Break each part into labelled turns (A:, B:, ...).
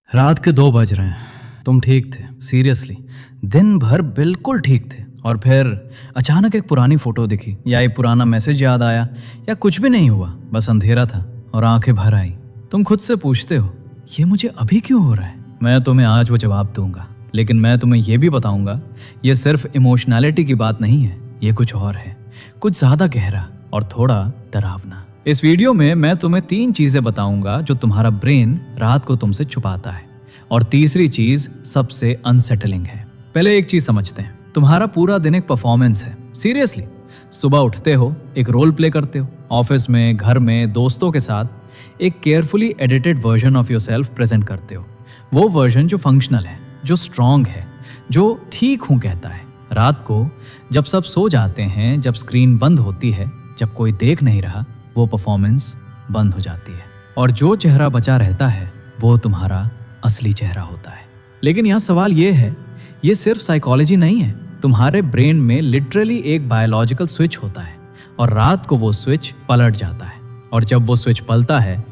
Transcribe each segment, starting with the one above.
A: रात के 2 बज रहे हैं। तुम ठीक थे, सीरियसली दिन भर बिल्कुल ठीक थे। और फिर अचानक एक पुरानी फोटो दिखी या एक पुराना मैसेज याद आया या कुछ भी नहीं हुआ, बस अंधेरा था और आंखें भर आई। तुम खुद से पूछते हो ये मुझे अभी क्यों हो रहा है। मैं तुम्हें आज वो जवाब दूंगा, लेकिन मैं तुम्हें ये भी बताऊंगा ये सिर्फ इमोशनैलिटी की बात नहीं है, ये कुछ और है, कुछ ज्यादा गहरा और थोड़ा डरावना। इस वीडियो में मैं तुम्हें 3 चीजें बताऊंगा जो तुम्हारा ब्रेन रात को तुमसे छुपाता है, और तीसरी चीज सबसे अनसेटलिंग है। पहले एक चीज समझते हैं, तुम्हारा पूरा दिन एक परफॉर्मेंस है। सीरियसली, सुबह उठते हो, एक रोल प्ले करते हो, ऑफिस में, घर में, दोस्तों के साथ एक carefully edited version of yourself present करते हो। वो वर्जन जो फंक्शनल है, जो स्ट्रांग है, जो ठीक हूं कहता है। रात को जब सब सो जाते हैं, जब स्क्रीन बंद होती है, जब कोई देख नहीं रहा, वो परफॉर्मेंस बंद हो जाती है और जो चेहरा बचा रहता है वो तुम्हारा असली चेहरा होता है। लेकिन यहाँ सवाल ये है, ये सिर्फ साइकोलॉजी नहीं है। तुम्हारे ब्रेन में लिटरली एक बायोलॉजिकल स्विच होता है और रात को वो स्विच पलट जाता है, और जब वो स्विच पलटा है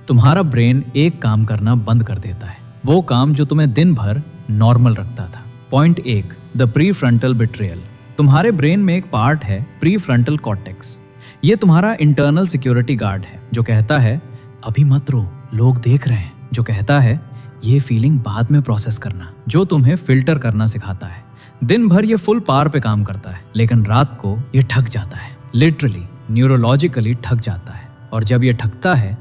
A: तुम्हारा ब्रेन एक काम करना बंद कर देता है, वो काम जो तुम्हें दिन भर नॉर्मल रखता था। Point 1, the prefrontal betrayal. तुम्हारे ब्रेन में एक पार्ट है प्रीफ्रंटल कॉर्टेक्स। ये तुम्हारा इंटरनल सिक्योरिटी गार्ड है जो कहता है अभी मत रो, लोग देख रहे हैं, जो कहता है ये फीलिंग बाद में प्रोसेस करना, जो तुम्हें फिल्टर करना सिखाता है। दिन भर ये फुल पावर पे काम करता है, लेकिन रात को ये ठग जाता है, लिटरली न्यूरोलॉजिकली ठग जाता है। और जब ये ठगता है,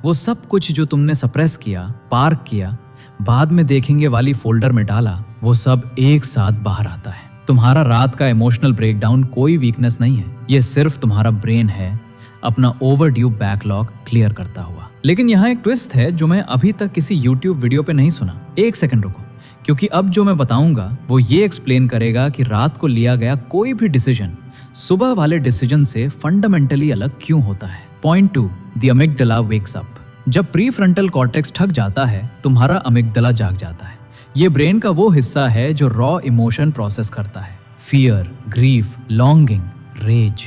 A: वो सब कुछ जो तुमने सप्रेस किया, पार्क किया, बाद में देखेंगे वाली फोल्डर में डाला, वो सब एक साथ बाहर आता है। तुम्हारा रात का इमोशनल ब्रेकडाउन कोई वीकनेस नहीं है, ये सिर्फ तुम्हारा ब्रेन है अपना ओवरड्यू बैकलॉग क्लियर करता हुआ। लेकिन यहाँ एक ट्विस्ट है जो मैं अभी तक किसी YouTube वीडियो पे नहीं सुना। एक सेकंड रुको, क्योंकि अब जो मैं बताऊंगा वो ये एक्सप्लेन करेगा कि रात को लिया गया कोई भी डिसीजन सुबह वाले डिसीजन से फंडामेंटली अलग क्यों होता है। Point 2, the amygdala wakes up. जब प्रीफ्रंटल कॉर्टेक्स ठग जाता है, तुम्हारा अमिगडाला जाग जाता है। ये ब्रेन का वो हिस्सा है जो रॉ इमोशन प्रोसेस करता है, फियर, ग्रीफ, लॉन्गिंग, रेज।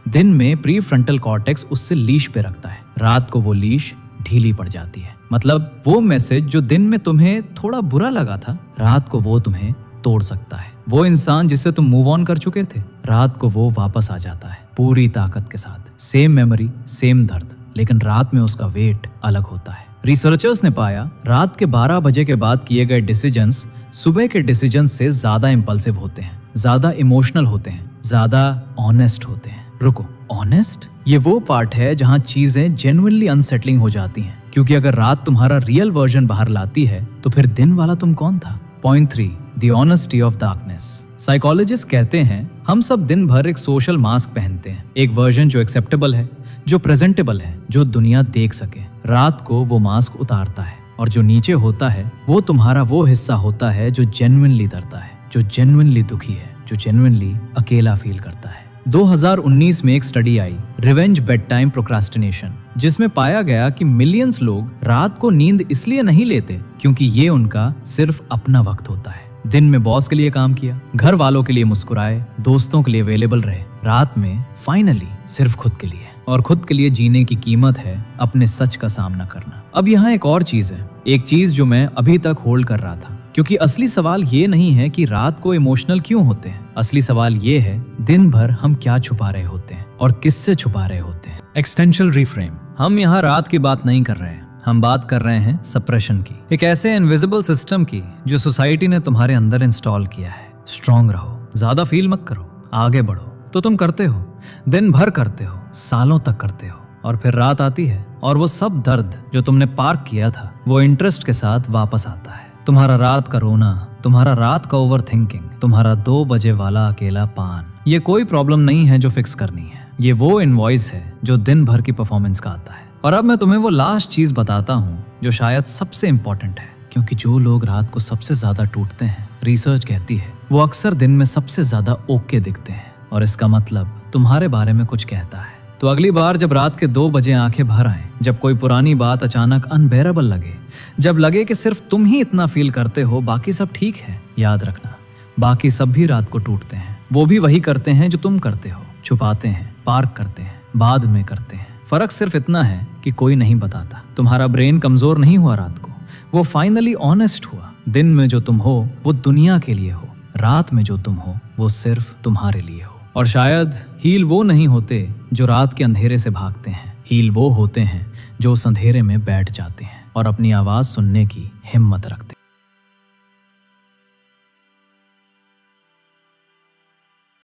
A: दिन में प्रीफ्रंटल कॉर्टेक्स उससे लीश पे रखता है, रात को वो लीश ढीली पड़ जाती है। मतलब वो मैसेज जो दिन में तुम्हें थोड़ा बुरा लगा था, रात को वो तुम्हें तोड़ सकता है। वो इंसान जिससे तुम मूव ऑन कर चुके थे, रात को वो वापस आ जाता है पूरी ताकत के साथ। सेम मेमोरी, सेम दर्द, लेकिन रात में उसका वेट अलग होता है। रिसर्चर्स ने पाया रात के 12 बजे के बाद किए गए डिसीजंस सुबह के डिसीजन से ज्यादा इंपल्सिव होते हैं, ज्यादा इमोशनल होते हैं, ज्यादा ऑनेस्ट होते हैं। रुको, ऑनेस्ट? ये वो पार्ट है जहां चीजें जेन्युइनली अनसेटलिंग हो जाती हैं, क्योंकि अगर रात तुम्हारा रियल वर्जन बाहर लाती है तो फिर दिन वाला तुम कौन था। Point 3, the honesty of darkness. Psychologist कहते हैं हम सब दिन भर एक सोशल मास्क पहनते हैं, एक वर्जन जो एक्सेप्टेबल है, जो प्रेजेंटेबल है, जो दुनिया देख सके। रात को वो मास्क उतारता है और जो नीचे होता है वो तुम्हारा वो हिस्सा होता है जो जेन्युइनली डरता है, जो जेन्युइनली दुखी है, जो जेन्युइनली अकेला फील करता है। 2019 में एक स्टडी आई, रिवेंज बेड टाइम प्रोक्रास्टिनेशन, जिसमें पाया गया कि मिलियंस लोग रात को नींद इसलिए नहीं लेते क्योंकि ये उनका सिर्फ अपना वक्त होता है। दिन में बॉस के लिए काम किया, घर वालों के लिए मुस्कुराए, दोस्तों के लिए अवेलेबल रहे, रात में फाइनली सिर्फ खुद के लिए। और खुद के लिए जीने की कीमत है अपने सच का सामना करना। अब यहाँ एक और चीज है, एक चीज जो मैं अभी तक होल्ड कर रहा था, क्योंकि असली सवाल ये नहीं है कि रात को इमोशनल क्यों होते हैं। असली सवाल ये है दिन भर हम क्या छुपा रहे होते हैं और किससे छुपा रहे होते हैं। Existential reframe. हम यहाँ रात की बात नहीं कर रहे हैं, हम बात कर रहे हैं सप्रेशन की, एक ऐसे इनविजिबल सिस्टम की जो सोसाइटी ने तुम्हारे अंदर इंस्टॉल किया है। स्ट्रांग रहो, ज्यादा फील मत करो, आगे बढ़ो। तो तुम करते हो, दिन भर करते हो, सालों तक करते हो, और फिर रात आती है और वो सब दर्द जो तुमने पार्क किया था वो इंटरेस्ट के साथ वापस आता है। तुम्हारा रात का रोना, तुम्हारा रात का ओवर थिंकिंग, तुम्हारा 2 बजे वाला अकेला पान। ये कोई प्रॉब्लम नहीं है जो फिक्स करनी है, ये वो इनवॉइस है जो दिन भर की परफॉर्मेंस का आता है। और अब मैं तुम्हें वो लास्ट चीज बताता हूँ जो शायद सबसे इंपॉर्टेंट है, क्योंकि जो लोग रात को सबसे ज्यादा टूटते हैं, रिसर्च कहती है वो अक्सर दिन में सबसे ज्यादा ओके दिखते हैं, और इसका मतलब तुम्हारे बारे में कुछ कहता है। तो अगली बार जब रात के 2 बजे आंखें भर आए, जब कोई पुरानी बात अचानक अनबेरेबल लगे, जब लगे कि सिर्फ तुम ही इतना फील करते हो, बाकी सब ठीक है, याद रखना बाकी सब भी रात को टूटते हैं। वो भी वही करते हैं जो तुम करते हो, छुपाते हैं, पार्क करते हैं, बाद में करते हैं। फर्क सिर्फ इतना है कि कोई नहीं बताता। तुम्हारा ब्रेन कमजोर नहीं हुआ रात को, वो फाइनली ऑनेस्ट हुआ। दिन में जो तुम हो वो दुनिया के लिए हो, रात में जो तुम हो वो सिर्फ तुम्हारे लिए हो। और शायद हील वो नहीं होते जो रात के अंधेरे से भागते हैं, हील वो होते हैं जो उस अंधेरे में बैठ जाते हैं और अपनी आवाज सुनने की हिम्मत रखते हैं।